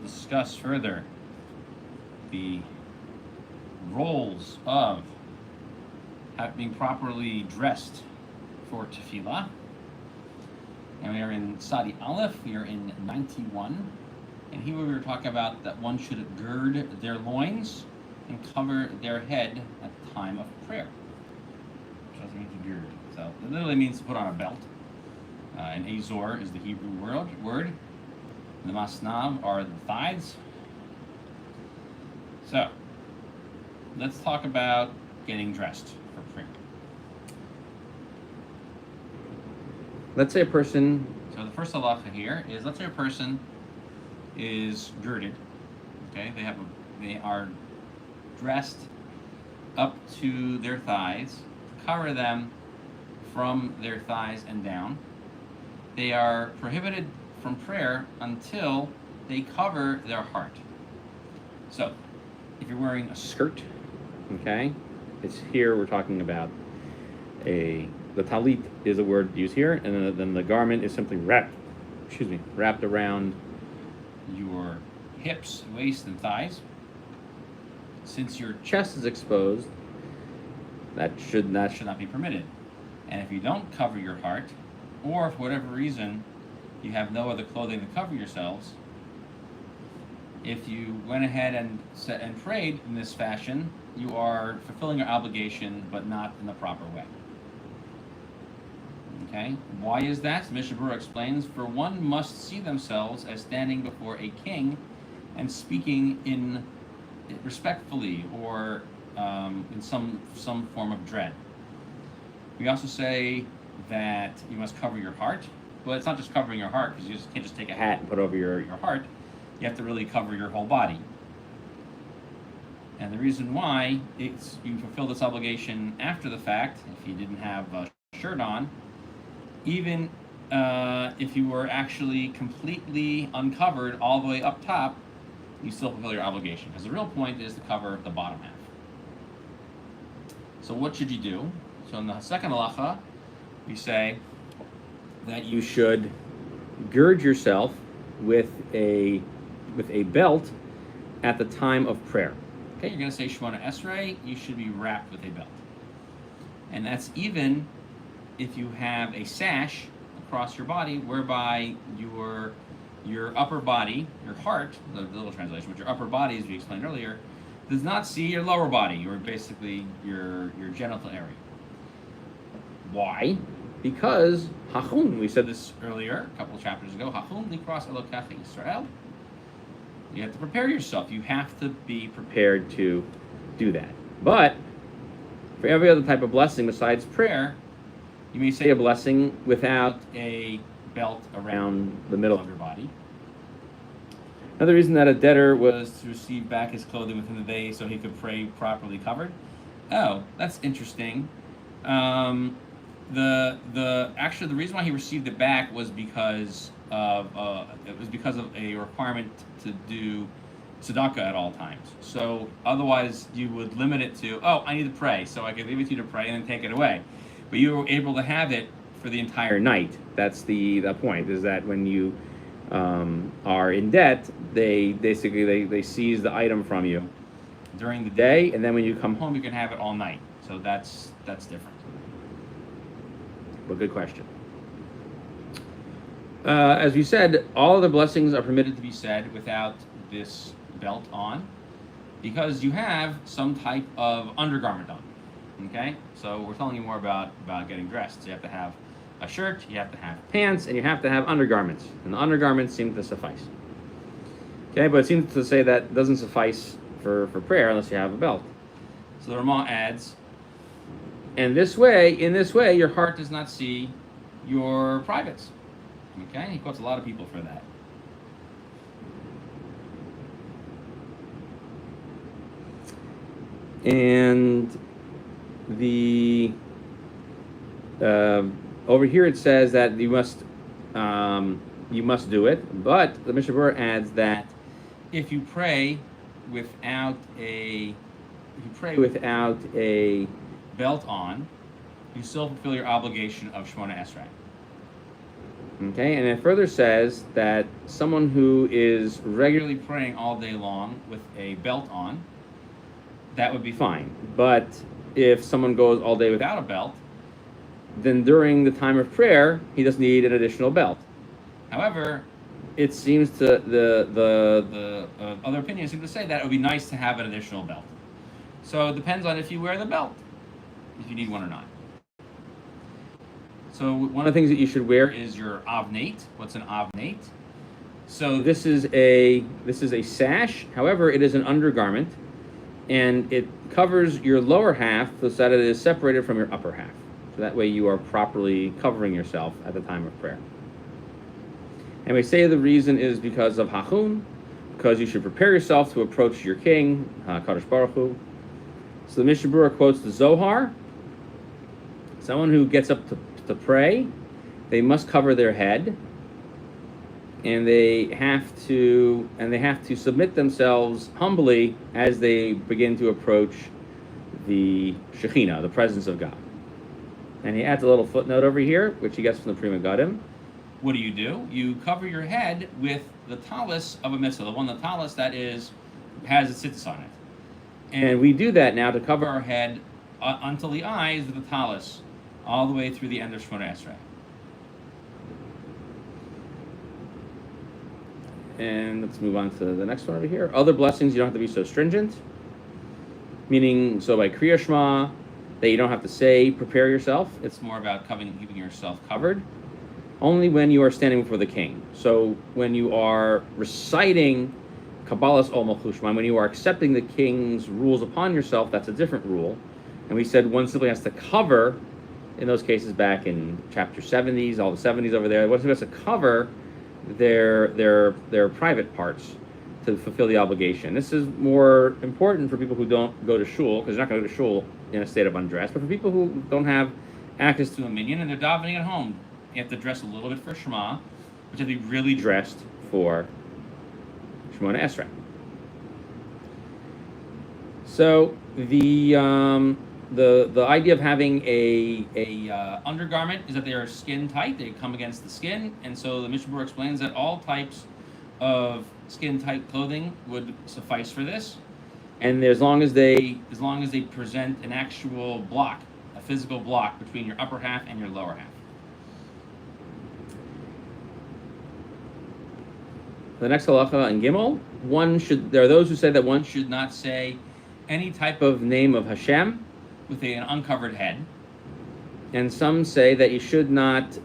discuss further the roles of being properly dressed for Tefillah. And we are in Sadi Aleph, we are in 91. And here we were talking about that one should gird their loins and cover their head at the time of prayer. Which doesn't mean to gird. So it literally means to put on a belt. And Azor is the Hebrew word. The Masnav are the thighs. So, let's talk about getting dressed for prayer. Let's say a person, so the first halacha here is, let's say a person is girded, okay? They are dressed up to their thighs, to cover them from their thighs and down. They are prohibited from prayer until they cover their heart. So, if you're wearing a skirt, okay, it's here we're talking about the talit is a word used here, and then the garment is simply wrapped around your hips, waist, and thighs. Since your chest is exposed, that should not be permitted. And if you don't cover your heart, or for whatever reason you have no other clothing to cover yourselves, if you went ahead and prayed in this fashion, you are fulfilling your obligation, but not in the proper way. Okay? Why is that? Berurah explains, for one must see themselves as standing before a king and speaking in respectfully or in some form of dread. We also say that you must cover your heart. Well, it's not just covering your heart, because you can't just take a hat and put over your heart. You have to really cover your whole body. And the reason why you fulfill this obligation after the fact, if you didn't have a shirt on, even if you were actually completely uncovered all the way up top, you still fulfill your obligation. Because the real point is to cover the bottom half. So what should you do? So in the second halacha, we say that you should gird yourself with a belt at the time of prayer. Okay, you're going to say Shemoneh Esrei, you should be wrapped with a belt. And that's even if you have a sash across your body, whereby your upper body, your heart, the little translation, but your upper body, as we explained earlier, does not see your lower body, or basically your genital area. Why? Because Hachun, we said this earlier, a couple of chapters ago, Hachun likras Elokecha Yisrael. You have to prepare yourself. You have to be prepared to do that. But for every other type of blessing besides prayer, you may say a blessing without a belt around the middle of your body. Another reason that a debtor was to receive back his clothing within the day so he could pray properly covered. Oh, that's interesting. The reason why he received it back was because of a requirement to do tzedakah at all times. So otherwise you would limit it to, I need to pray, so I can leave it to you to pray and then take it away. But you were able to have it for the entire night. That's the point, is that when you are in debt, they seize the item from you during the day, and then when you come home you can have it all night. So that's different. But good question. As we said, all of the blessings are permitted to be said without this belt on, because you have some type of undergarment on. Okay? So we're telling you more about getting dressed. So you have to have a shirt, you have to have pants, and you have to have undergarments. And the undergarments seem to suffice. Okay, but it seems to say that doesn't suffice for prayer unless you have a belt. So the Ramah adds, in this way, your heart does not see your privates. Okay, he quotes a lot of people for that. And the over here it says that you must do it, but the Mishnah adds that if you pray without a belt on, you still fulfill your obligation of Shemoneh Esrei. Okay, and it further says that someone who is regularly praying all day long with a belt on, that would be fine. But if someone goes all day without a belt, then during the time of prayer, he doesn't need an additional belt. However, it seems to the other opinions seem to say that it would be nice to have an additional belt. So it depends on if you wear the belt, if you need one or not. So one of the things that you should wear is your avnate. What's an avnate? So this is a sash. However, it is an undergarment, and it covers your lower half so that it is separated from your upper half. So that way you are properly covering yourself at the time of prayer. And we say the reason is because of Hachun, because you should prepare yourself to approach your king, Kadosh Baruch Hu. So the Mishnah Berurah quotes the Zohar. Someone who gets up to pray, they must cover their head, and they have to submit themselves humbly as they begin to approach the Shekhinah, the presence of God. And he adds a little footnote over here, which he gets from the Prima Gadim. What do? You cover your head with the talus of a mitzvah, the talus that has a tzitzis on it. And we do that now to cover our head until the eyes with the talus, all the way through the end of Shemoneh Esrei. And let's move on to the next one over here. Other blessings, you don't have to be so stringent. Meaning, so by Kriya Shema, that you don't have to say, prepare yourself. It's more about keeping yourself covered. Only when you are standing before the king. So when you are reciting Kabbalah's Ol Malchut Shema, when you are accepting the king's rules upon yourself, that's a different rule. And we said one simply has to cover, in those cases back in chapter 70s, all the 70s over there, one simply has to cover their private parts to fulfill the obligation. This is more important for people who don't go to shul, because they're not going to go to shul in a state of undress, but for people who don't have access to a minyan and they're davening at home, you have to dress a little bit for Shema, but you have to be really dressed for Shemoneh Esrei. So the idea of having a undergarment is that they are skin tight; they come against the skin, and so the Mishnah Berurah explains that all types of skin tight clothing would suffice for this, and as long as they present an actual block, a physical block between your upper half and your lower half. The next halacha in Gimel, there are those who say that one should not say any type of name of Hashem with an uncovered head, and some say that you should not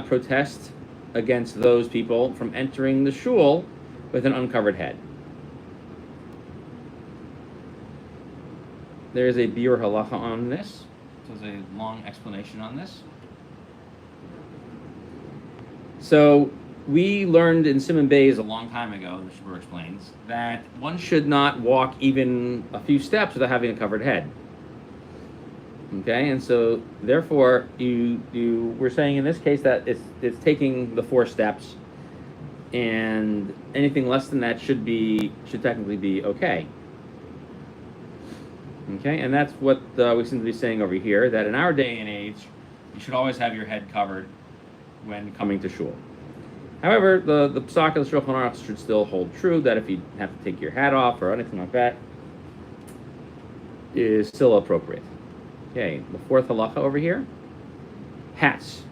protest against those people from entering the shul with an uncovered head. There is a biur halacha on this. So there's a long explanation on this. So we learned in Siman Bays a long time ago, the Mishnah Berurah explains, that one should not walk even a few steps without having a covered head. Okay, and so therefore we're saying in this case that it's taking the 4 steps, and anything less than that should technically be okay. Okay, and that's what we seem to be saying over here, that in our day and age, you should always have your head covered when coming to shul. However, the psak of the Shulchan Aruch should still hold true, that if you have to take your hat off or anything like that, is still appropriate. Okay, the 4th halacha over here, hats.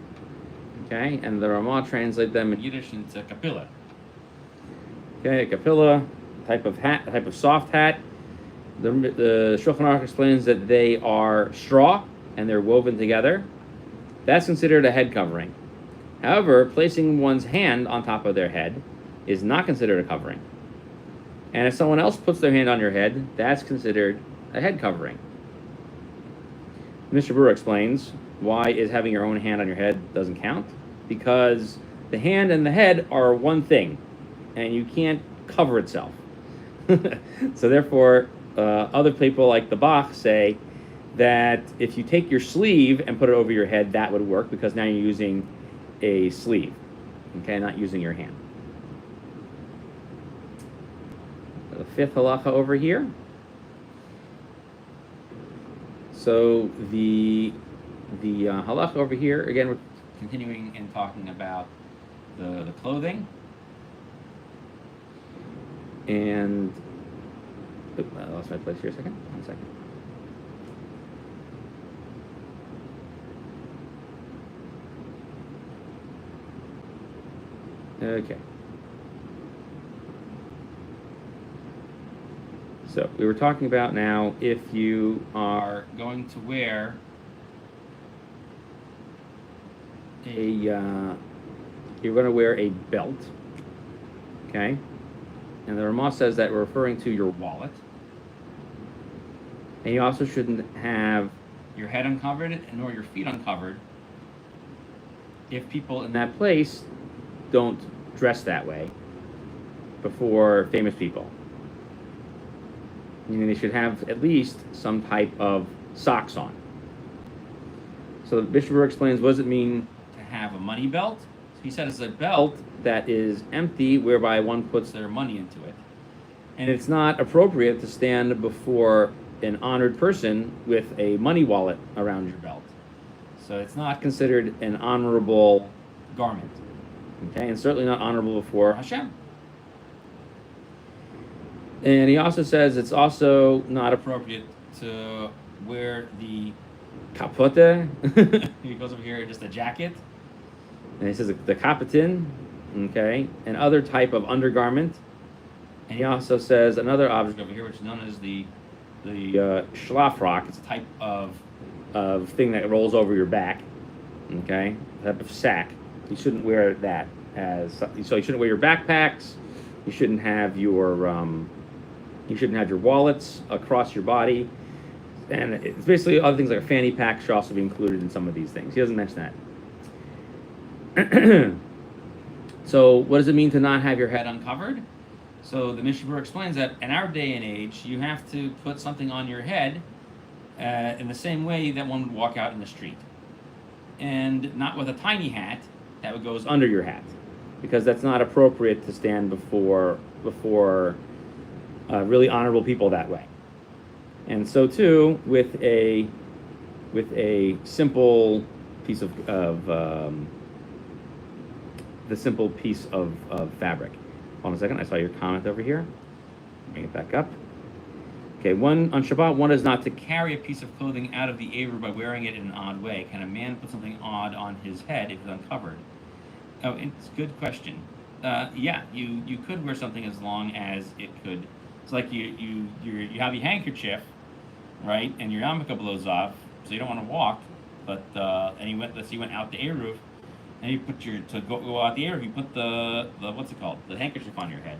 Okay, and the Ramah translate them in Yiddish into kapilla. Okay, kapilla, type of hat, a type of soft hat. The Shulchan Aruch explains that they are straw and they're woven together. That's considered a head covering. However, placing one's hand on top of their head is not considered a covering. And if someone else puts their hand on your head, that's considered a head covering. Mr. Berurah explains why is having your own hand on your head doesn't count. Because the hand and the head are one thing, and you can't cover itself. So therefore, other people like the Bach say that if you take your sleeve and put it over your head, that would work, because now you're using a sleeve, okay, not using your hand. The 5th halacha over here. So the halacha over here, again, we're continuing in talking about the clothing. And I lost my place here a second. 1 second. Okay. So we were talking about now if you are Going to wear you're going to wear a belt, okay? And the Ramah says that we're referring to your wallet. And you also shouldn't have your head uncovered nor your feet uncovered if people in that place don't dress that way before famous people. Meaning they should have at least some type of socks on. So Bishop Berurah explains, what does it mean to have a money belt? He said it's a belt that is empty, whereby one puts their money into it. And it's not appropriate to stand before an honored person with a money wallet around your belt. So it's not considered an honorable garment. Okay, and certainly not honorable before Hashem. And he also says it's also not appropriate to wear the capote. He goes over here, just a jacket. And he says the kapitin, okay, and other type of undergarment. And he also says another object over here, which is known as the schlafrock. It's a type of thing that rolls over your back, okay, a type of sack. You shouldn't wear that so you shouldn't wear your backpacks. You shouldn't have your wallets across your body, and it's basically other things like a fanny pack should also be included in some of these things. He doesn't mention that. So what does it mean to not have your head uncovered? So the Mishna explains that in our day and age, you have to put something on your head in the same way that one would walk out in the street, and not with a tiny hat that goes under your hat, because that's not appropriate to stand before really honorable people that way. And so too with a simple piece of the simple piece of fabric. Hold on a second, I saw your comment over here. Bring it back up. Okay, on Shabbat, one is not to carry a piece of clothing out of the Eruv by wearing it in an odd way. Can a man put something odd on his head if it's uncovered? Oh, it's a good question. Yeah, you could wear something as long as it could. It's like you have your handkerchief, right, and your yarmulke blows off, so you don't want to walk. But let's say you went out the Eruv, and you put to go out the Eruv, you put the what's it called, the handkerchief on your head.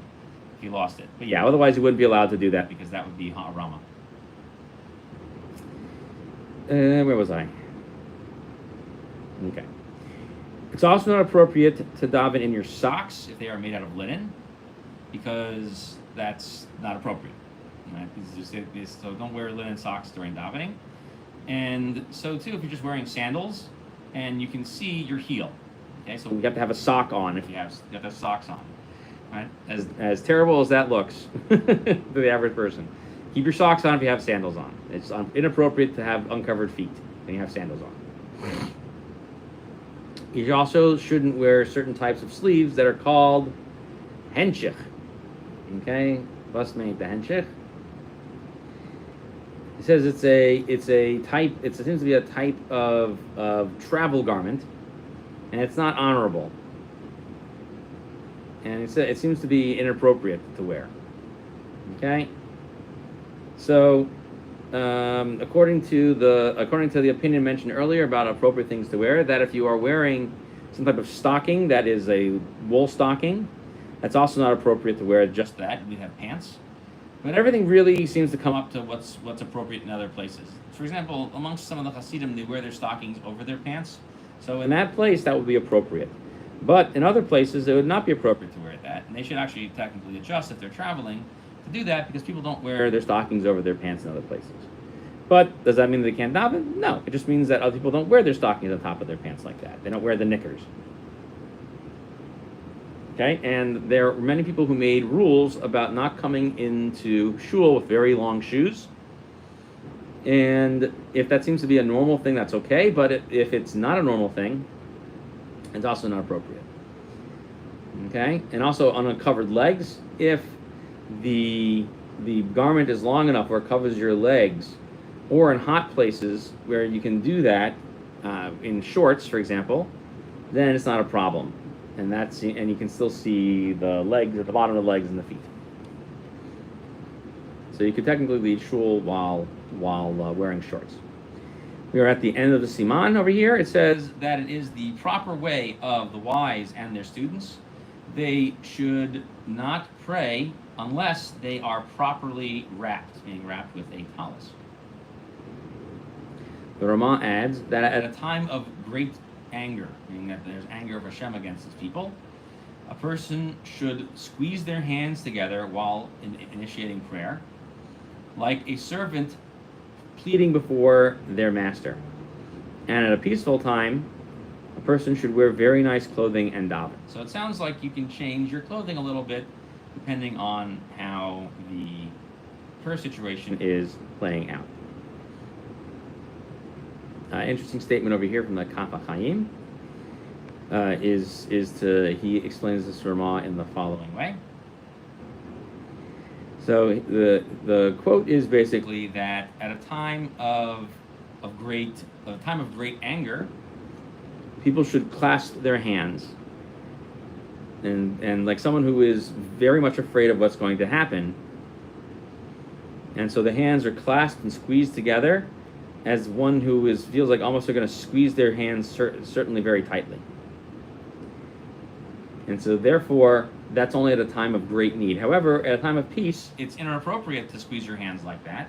If you lost it, but yeah, otherwise you wouldn't be allowed to do that because that would be ha'arama. Where was I? Okay. It's also not appropriate to daven in your socks if they are made out of linen, because that's not appropriate. Right? So don't wear linen socks during davening. And so too, if you're just wearing sandals and you can see your heel. Okay, so you have to have a sock on if you have to have socks on. Right? As terrible as that looks to the average person, keep your socks on if you have sandals on. It's inappropriate to have uncovered feet when you have sandals on. You also shouldn't wear certain types of sleeves that are called henshich. Okay, bus made the henshich. It says it seems to be a type of travel garment, and it's not honorable. And it seems to be inappropriate to wear. Okay, so according to the opinion mentioned earlier about appropriate things to wear, that if you are wearing some type of stocking that is a wool stocking, that's also not appropriate to wear just that. We have pants, but everything really seems to come up to what's appropriate in other places. For example, amongst some of the Hasidim, they wear their stockings over their pants. So in that place, that would be appropriate. But in other places, it would not be appropriate to wear that, and they should actually technically adjust if they're traveling to do that, because people don't wear their stockings over their pants in other places. But does that mean they can't daven? No, it just means that other people don't wear their stockings on top of their pants like that. They don't wear the knickers. Okay, and there are many people who made rules about not coming into shul with very long shoes. And if that seems to be a normal thing, that's okay. But if it's not a normal thing, it's also not appropriate. Okay, and also on uncovered legs, if the garment is long enough where it covers your legs, or in hot places where you can do that, in shorts, for example, then it's not a problem, and you can still see the legs at the bottom of the legs and the feet. So you could technically lead shul while wearing shorts. We are at the end of the Siman over here. It says that it is the proper way of the wise and their students. They should not pray unless they are properly wrapped, meaning wrapped with a tallis. The Ramah adds that at a time of great anger, meaning that there's anger of Hashem against his people, a person should squeeze their hands together while initiating prayer, like a servant pleading before their master. And at a peaceful time, a person should wear very nice clothing and daven. So it sounds like you can change your clothing a little bit depending on how the prayer situation is playing out. Interesting statement over here from the Kaf HaChaim he explains this Ramah in the following way. So the quote is basically that at a time of great anger, people should clasp their hands, and like someone who is very much afraid of what's going to happen, and so the hands are clasped and squeezed together, as one who feels like almost they're going to squeeze their hands certainly very tightly. And so therefore, that's only at a time of great need. However, at a time of peace, it's inappropriate to squeeze your hands like that,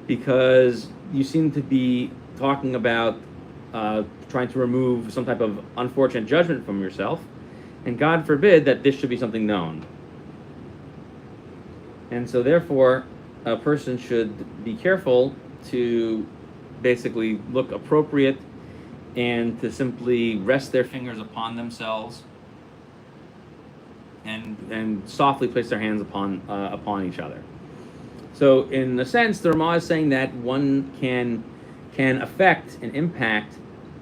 because you seem to be talking about trying to remove some type of unfortunate judgment from yourself, and God forbid that this should be something known. And so therefore, a person should be careful to basically look appropriate and to simply rest their fingers upon themselves and softly place their hands upon each other. So in a sense, the Ramah is saying that one can affect and impact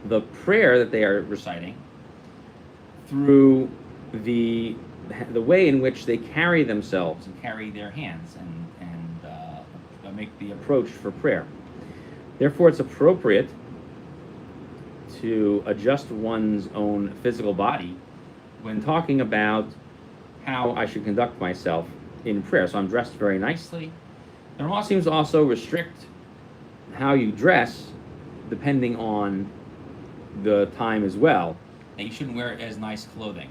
the prayer that they are reciting through the way in which they carry themselves and carry their hands and make the approach for prayer. Therefore, it's appropriate to adjust one's own physical body when talking about how I should conduct myself in prayer. So I'm dressed very nicely. The Ramah seems to also restrict how you dress depending on the time as well. And you shouldn't wear as nice clothing.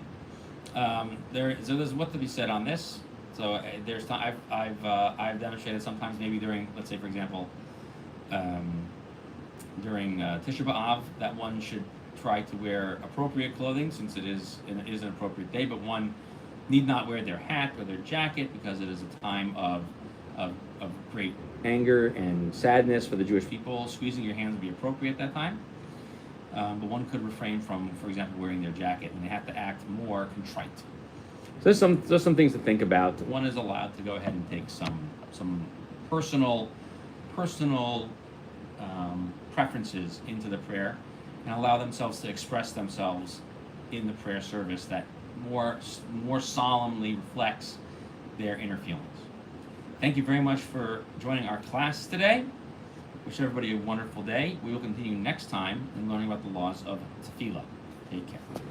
There's what to be said on this. So I've demonstrated sometimes maybe during, let's say for example, during Tisha B'Av, that one should try to wear appropriate clothing since it is an appropriate day, but one need not wear their hat or their jacket because it is a time of great anger and sadness for the Jewish people. Squeezing your hands would be appropriate at that time, but one could refrain from, for example, wearing their jacket, and they have to act more contrite. So there's some things to think about. One is allowed to go ahead and take some personal preferences into the prayer and allow themselves to express themselves in the prayer service that more solemnly reflects their inner feelings. Thank you very much for joining our class today. Wish everybody a wonderful day. We will continue next time in learning about the laws of Tefillah. Take care.